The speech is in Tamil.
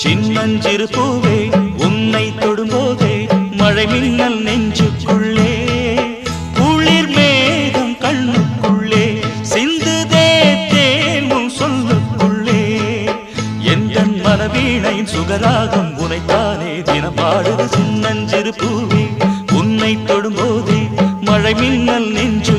சின்னஞ்சிறு பூவே உன்னை தொடும்போதே மழை மின்னல் நெஞ்சுக்குள்ளே குளிர் மேகம் கண்ணுக்குள்ளே சிந்துதே தேனும் சொல்லுக்குள்ளே எந்தன் மனவீணையின் சுகராகம் உனைத்தானே தினம் பாடுது சின்னஞ்சிறு பூவே உன்னை தொடும்போதே மழை மின்னல் நெஞ்சு